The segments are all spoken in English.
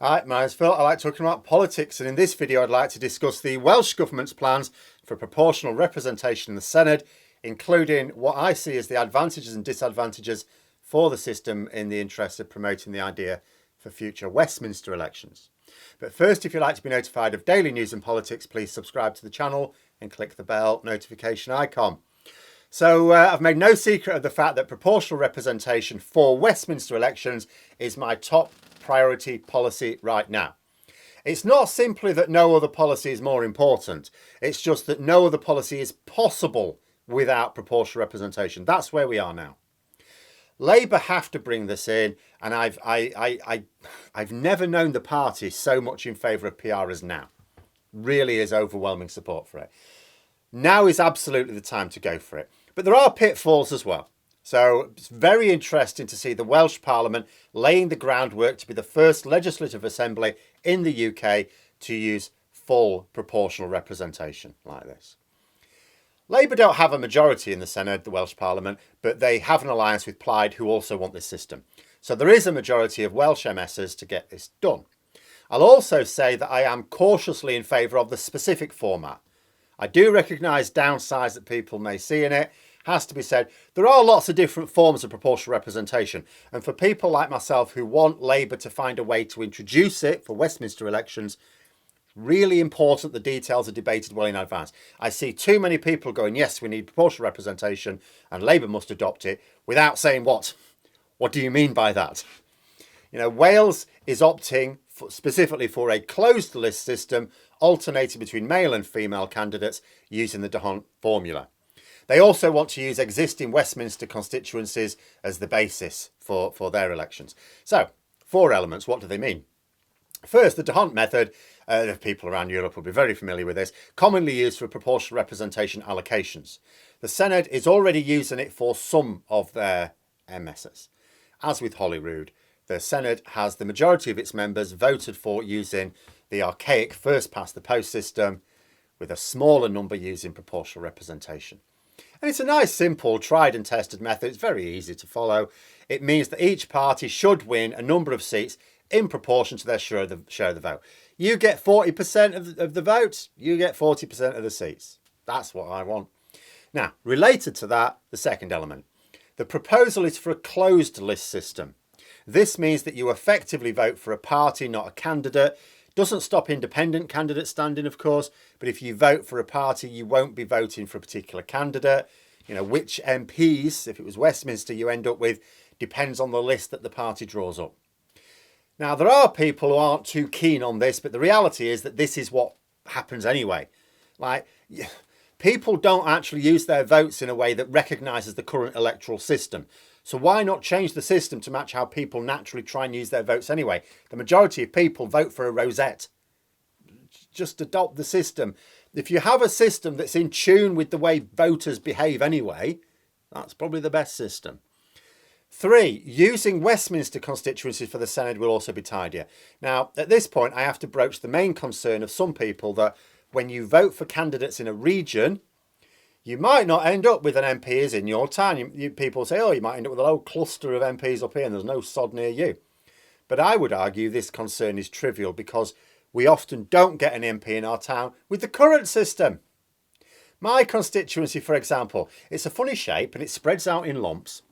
Hi, my name's Phil. I like talking about politics, and in this video I'd like to discuss the Welsh Government's plans for proportional representation in the Senedd, including what I see as the advantages and disadvantages for the system in the interest of promoting the idea for future Westminster elections. But first, if you'd like to be notified of daily news and politics, please subscribe to the channel and click the bell notification icon. So I've made no secret of the fact that proportional representation for Westminster elections is my top priority policy right now. It's not simply that no other policy is more important. It's just that no other policy is possible without proportional representation. That's where we are now. Labour have to bring this in, and I've never known the party so much in favour of PR as now. Really is overwhelming support for it. Now is absolutely the time to go for it. But there are pitfalls as well. So it's very interesting to see the Welsh Parliament laying the groundwork to be the first legislative assembly in the UK to use full proportional representation like this. Labour don't have a majority in the Senedd, the Welsh Parliament, but they have an alliance with Plaid who also want this system. So there is a majority of Welsh MSs to get this done. I'll also say that I am cautiously in favour of the specific format. I do recognise downsides that people may see in it. Has to be said, there are lots of different forms of proportional representation, and for people like myself who want Labour to find a way to introduce it for Westminster elections, really important the details are debated well in advance. I see too many people going, yes, we need proportional representation and Labour must adopt it, without saying what. What do you mean by that? You know, Wales is opting specifically for a closed list system alternating between male and female candidates using the D'Hondt formula. They also want to use existing Westminster constituencies as the basis for their elections. So, 4 elements, what do they mean? First, the D'Hondt method, people around Europe will be very familiar with this, commonly used for proportional representation allocations. The Senedd is already using it for some of their MSs. As with Holyrood, the Senedd has the majority of its members voted for using the archaic first past the post system, with a smaller number using proportional representation. And it's a nice, simple, tried and tested method. It's very easy to follow. It means that each party should win a number of seats in proportion to their share of the vote. You get 40% of the votes, you get 40% of the seats. That's what I want. Now, related to that, the second element. The proposal is for a closed list system. This means that you effectively vote for a party, not a candidate. Doesn't stop independent candidates standing, of course, but if you vote for a party, you won't be voting for a particular candidate. You know, which MPs, if it was Westminster, you end up with depends on the list that the party draws up. Now, there are people who aren't too keen on this, but the reality is that this is what happens anyway. Like, people don't actually use their votes in a way that recognises the current electoral system. So why not change the system to match how people naturally try and use their votes anyway? The majority of people vote for a rosette. Just adopt the system. If you have a system that's in tune with the way voters behave anyway, that's probably the best system. 3, using Westminster constituencies for the Senedd will also be tidier. Now, at this point, I have to broach the main concern of some people that when you vote for candidates in a region, you might not end up with an MP as in your town. People say, oh, you might end up with a whole cluster of MPs up here and there's no sod near you. But I would argue this concern is trivial because we often don't get an MP in our town with the current system. My constituency, for example, it's a funny shape and it spreads out in lumps.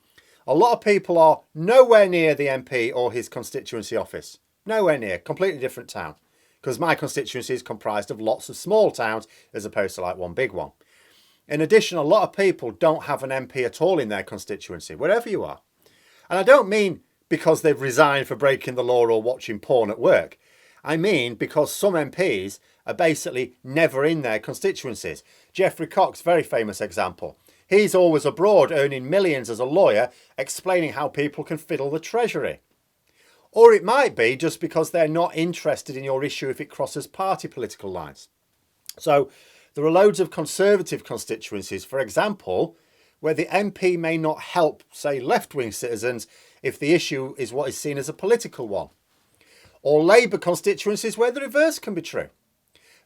A lot of people are nowhere near the MP or his constituency office. Nowhere near, completely different town. Because my constituency is comprised of lots of small towns as opposed to like one big one. In addition, a lot of people don't have an MP at all in their constituency, wherever you are. And I don't mean because they've resigned for breaking the law or watching porn at work. I mean because some MPs are basically never in their constituencies. Geoffrey Cox, very famous example. He's always abroad earning millions as a lawyer, explaining how people can fiddle the Treasury. Or it might be just because they're not interested in your issue if it crosses party political lines. So there are loads of Conservative constituencies, for example, where the MP may not help, say, left-wing citizens if the issue is what is seen as a political one. Or Labour constituencies where the reverse can be true.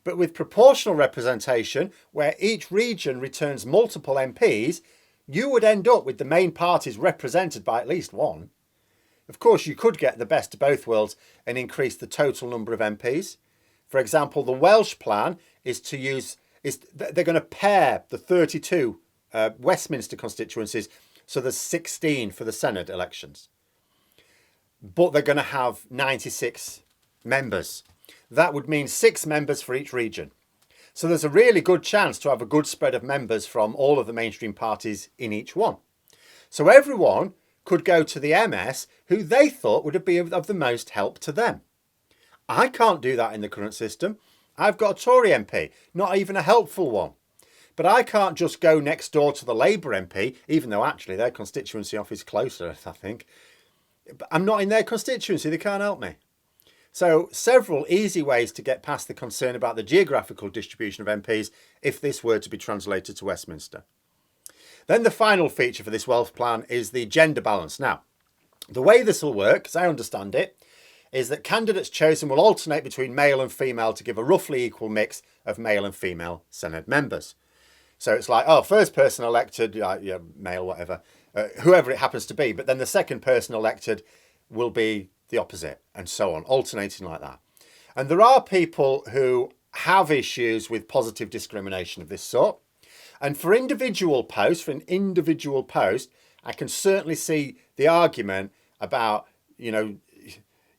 But with proportional representation, where each region returns multiple MPs, you would end up with the main parties represented by at least one. Of course, you could get the best of both worlds and increase the total number of MPs. For example, the Welsh plan is they're going to pair the 32 Westminster constituencies, so there's 16 for the Senedd elections. But they're going to have 96 members. That would mean 6 members for each region. So there's a really good chance to have a good spread of members from all of the mainstream parties in each one. So everyone could go to the MS who they thought would be of the most help to them. I can't do that in the current system. I've got a Tory MP, not even a helpful one. But I can't just go next door to the Labour MP, even though actually their constituency office is closer, I think. But I'm not in their constituency, they can't help me. So several easy ways to get past the concern about the geographical distribution of MPs if this were to be translated to Westminster. Then the final feature for this Welsh plan is the gender balance. Now, the way this will work, as I understand it, is that candidates chosen will alternate between male and female to give a roughly equal mix of male and female Senedd members. So it's like, first person elected, male, whatever, whoever it happens to be. But then the second person elected will be the opposite and so on, alternating like that. And there are people who have issues with positive discrimination of this sort. And for an individual post, I can certainly see the argument about, you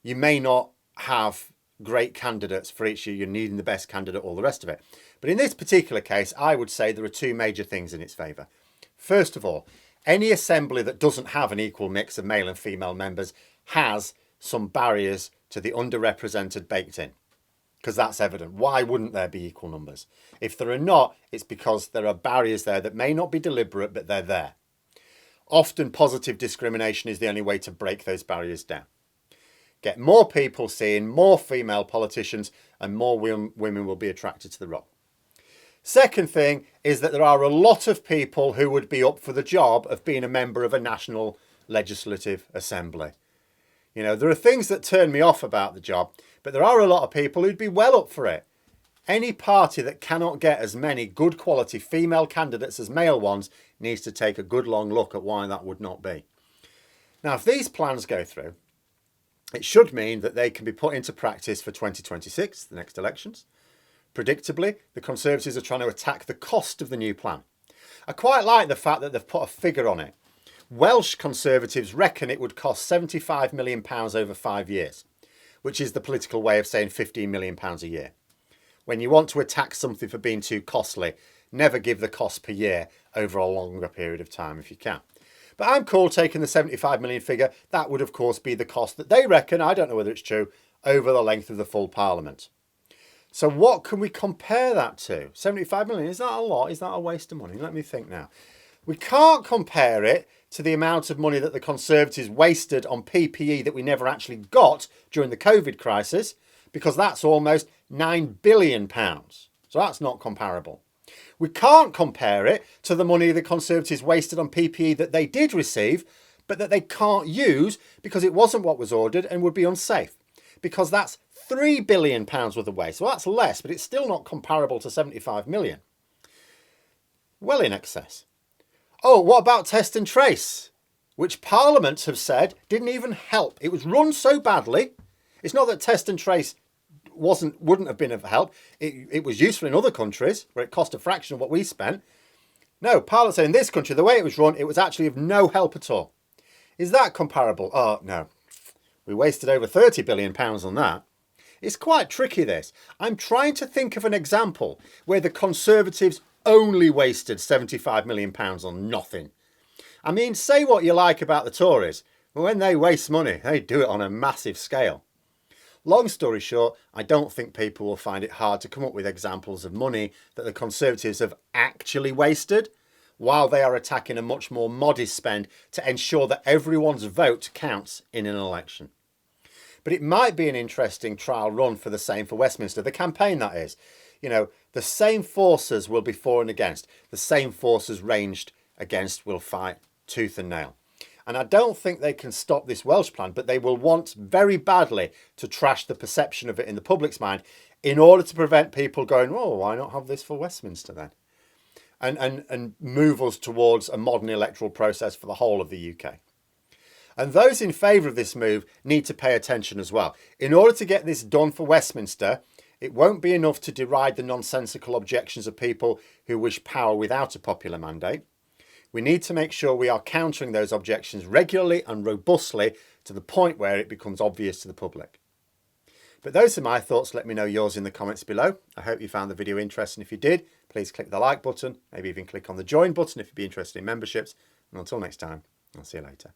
may not have great candidates for each year. You're needing the best candidate, all the rest of it. But in this particular case, I would say there are 2 major things in its favour. First of all, any assembly that doesn't have an equal mix of male and female members has some barriers to the underrepresented baked in. Because that's evident. Why wouldn't there be equal numbers? If there are not, it's because there are barriers there that may not be deliberate, but they're there. Often positive discrimination is the only way to break those barriers down. Get more people seeing more female politicians and more women will be attracted to the role. Second thing is that there are a lot of people who would be up for the job of being a member of a national legislative assembly. There are things that turn me off about the job, but there are a lot of people who'd be well up for it. Any party that cannot get as many good quality female candidates as male ones needs to take a good long look at why that would not be. Now, if these plans go through, it should mean that they can be put into practice for 2026, the next elections. Predictably, the Conservatives are trying to attack the cost of the new plan. I quite like the fact that they've put a figure on it. Welsh Conservatives reckon it would cost £75 million over 5 years, which is the political way of saying £15 million a year. When you want to attack something for being too costly, never give the cost per year over a longer period of time if you can. But I'm cool taking the 75 million figure. That would, of course, be the cost that they reckon, I don't know whether it's true, over the length of the full Parliament. So what can we compare that to? 75 million, is that a lot? Is that a waste of money? Let me think now. We can't compare it to the amount of money that the Conservatives wasted on PPE that we never actually got during the COVID crisis, because that's almost £9 billion. So that's not comparable. We can't compare it to the money the Conservatives wasted on PPE that they did receive, but that they can't use because it wasn't what was ordered and would be unsafe, because that's £3 billion worth of waste. So that's less, but it's still not comparable to 75 million. Well in excess. Oh, what about test and trace? Which Parliament have said didn't even help. It was run so badly. It's not that test and trace wouldn't have been of help. It was useful in other countries where it cost a fraction of what we spent. No, Parliament said in this country, the way it was run, it was actually of no help at all. Is that comparable? Oh, no. We wasted over £30 billion on that. It's quite tricky, this. I'm trying to think of an example where the Conservatives only wasted £75 million on nothing. I mean, say what you like about the Tories, but when they waste money, they do it on a massive scale. Long story short, I don't think people will find it hard to come up with examples of money that the Conservatives have actually wasted, while they are attacking a much more modest spend to ensure that everyone's vote counts in an election. But it might be an interesting trial run for the same for Westminster, the campaign that is. The same forces will be for and against. The same forces ranged against will fight tooth and nail. And I don't think they can stop this Welsh plan, but they will want very badly to trash the perception of it in the public's mind in order to prevent people going, oh, why not have this for Westminster then? And move us towards a modern electoral process for the whole of the UK. And those in favour of this move need to pay attention as well. In order to get this done for Westminster, it won't be enough to deride the nonsensical objections of people who wish power without a popular mandate. We need to make sure we are countering those objections regularly and robustly to the point where it becomes obvious to the public. But those are my thoughts. Let me know yours in the comments below. I hope you found the video interesting. If you did, please click the like button, maybe even click on the join button if you'd be interested in memberships. And until next time, I'll see you later.